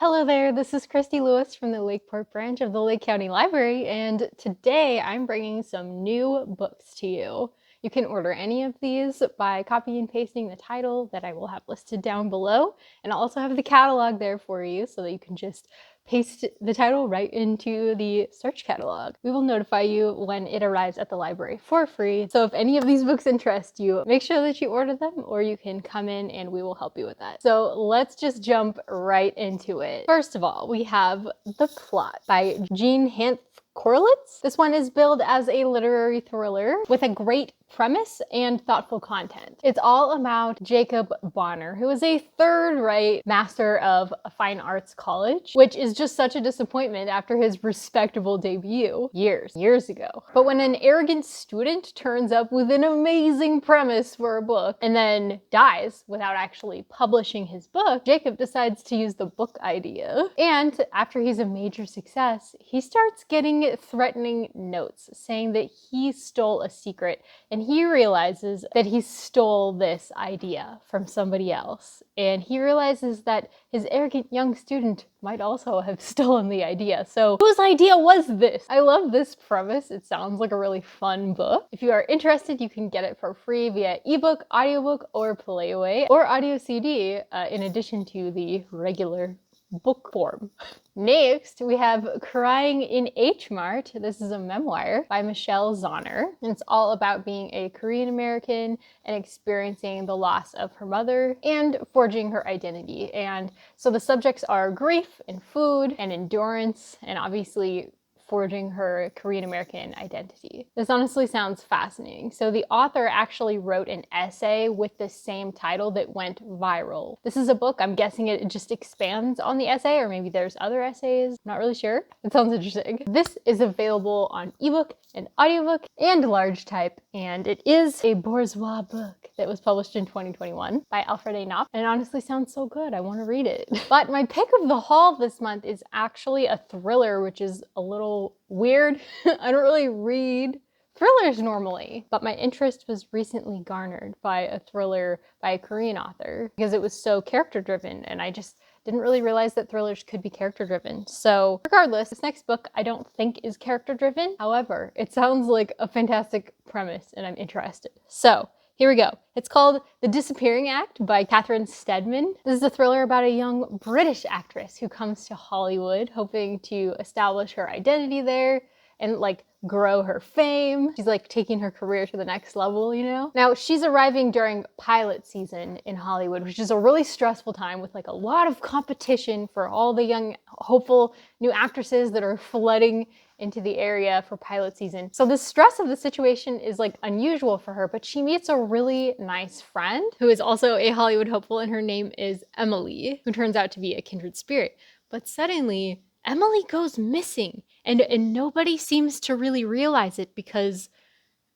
Hello there, this is Christy Lewis from the Lakeport branch of the Lake County Library, and today I'm bringing some new books to you. You can order any of these by copying and pasting the title that I will have listed down below, and I'll also have the catalog there for you so that you can just paste the title right into the search catalog. We will notify you when it arrives at the library for free. So if any of these books interest you, make sure that you order them, or you can come in and we will help you with that. So let's just jump right into it. First of all, we have The Plot by Hanff. Korelitz. This one is billed as a literary thriller with a great premise and thoughtful content. It's all about Jacob Bonner, who is a third-rate master of fine arts college, which is just such a disappointment after his respectable debut years ago. But when an arrogant student turns up with an amazing premise for a book and then dies without actually publishing his book, Jacob decides to use the book idea. And after he's a major success, he starts getting threatening notes saying that he stole a secret, and he realizes that he stole this idea from somebody else. And he realizes that his arrogant young student might also have stolen the idea. So whose idea was this? I love this premise. It sounds like a really fun book. If you are interested, you can get it for free via ebook, audiobook, or Playaway, or audio CD, in addition to the regular book form. Next, we have Crying in Mart. This is a memoir by Michelle Zauner. And it's all about being a Korean American and experiencing the loss of her mother and forging her identity. And so the subjects are grief and food and endurance, and obviously forging her Korean American identity. This honestly sounds fascinating. So the author actually wrote an essay with the same title that went viral. This is a book, I'm guessing it just expands on the essay, or maybe there's other essays, not really sure. It sounds interesting. This is available on ebook and audiobook and large type, and it is a bourgeois book that was published in 2021 by Alfred A. Knopf, and it honestly sounds so good, I want to read it. But my pick of the haul this month is actually a thriller, which is a little weird. I don't really read thrillers normally, but my interest was recently garnered by a thriller by a Korean author because it was so character driven, and I just didn't really realize that thrillers could be character driven. So regardless, this next book I don't think is character driven. However, it sounds like a fantastic premise and I'm interested. So here we go. It's called The Disappearing Act by Catherine Steadman. This is a thriller about a young British actress who comes to Hollywood hoping to establish her identity there and grow her fame. She's taking her career to the next level, you know? Now, she's arriving during pilot season in Hollywood, which is a really stressful time with a lot of competition for all the young, hopeful new actresses that are flooding into the area for pilot season. So the stress of the situation is unusual for her, but she meets a really nice friend who is also a Hollywood hopeful, and her name is Emily, who turns out to be a kindred spirit. But suddenly, Emily goes missing, and nobody seems to really realize it because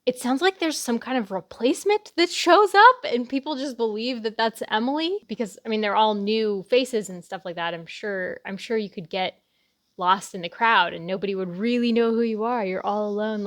it sounds like there's some kind of replacement that shows up and people just believe that that's Emily because, I mean, they're all new faces and stuff like that. I'm sure you could get lost in the crowd and nobody would really know who you are. You're all alone.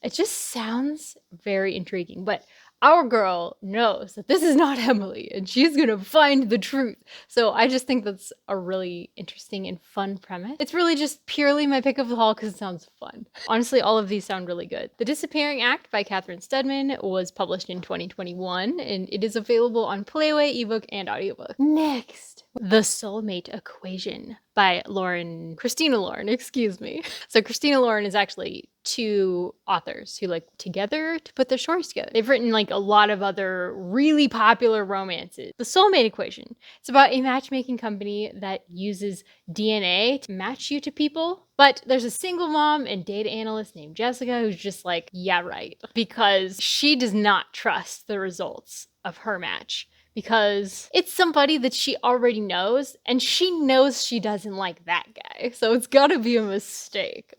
It just sounds very intriguing, but our girl knows that this is not Emily and she's gonna find the truth. So I just think that's a really interesting and fun premise. It's really just purely my pick of the haul because it sounds fun. Honestly, all of these sound really good. The Disappearing Act by Catherine Steadman was published in 2021 and it is available on Playaway, ebook, and audiobook. Next, The Soulmate Equation by Christina Lauren, excuse me. So Christina Lauren is actually two authors who together to put their stories together. They've written a lot of other really popular romances. The Soulmate Equation. It's about a matchmaking company that uses DNA to match you to people. But there's a single mom and data analyst named Jessica who's just yeah, right. Because she does not trust the results of her match. Because it's somebody that she already knows, and she knows she doesn't like that guy. So it's gotta be a mistake.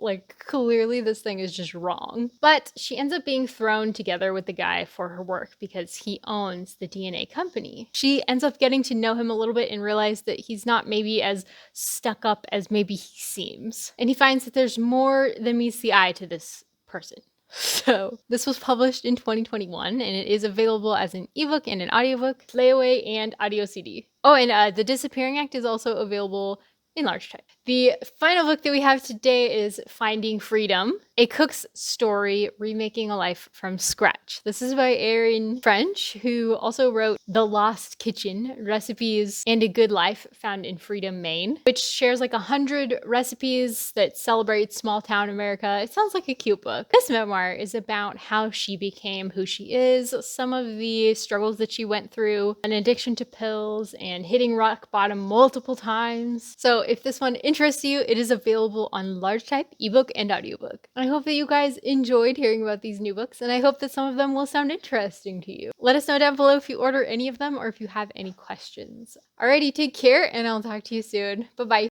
Clearly this thing is just wrong. But she ends up being thrown together with the guy for her work because he owns the DNA company. She ends up getting to know him a little bit and realize that he's not maybe as stuck up as maybe he seems. And he finds that there's more than meets the eye to this person. So this was published in 2021 and it is available as an ebook and an audiobook, Playaway, and audio CD. Oh, and The Disappearing Act is also available in large type. The final book that we have today is Finding Freedom, A Cook's Story, Remaking a Life from Scratch. This is by Erin French, who also wrote The Lost Kitchen, Recipes and a Good Life Found in Freedom, Maine, which shares like 100 recipes that celebrate small town America. It sounds like a cute book. This memoir is about how she became who she is, some of the struggles that she went through, an addiction to pills, and hitting rock bottom multiple times. So if this one interests you, it is available on large type, ebook, and audiobook. I hope that you guys enjoyed hearing about these new books, and I hope that some of them will sound interesting to you. Let us know down below if you order any of them or if you have any questions. Alrighty, take care, and I'll talk to you soon. Bye-bye.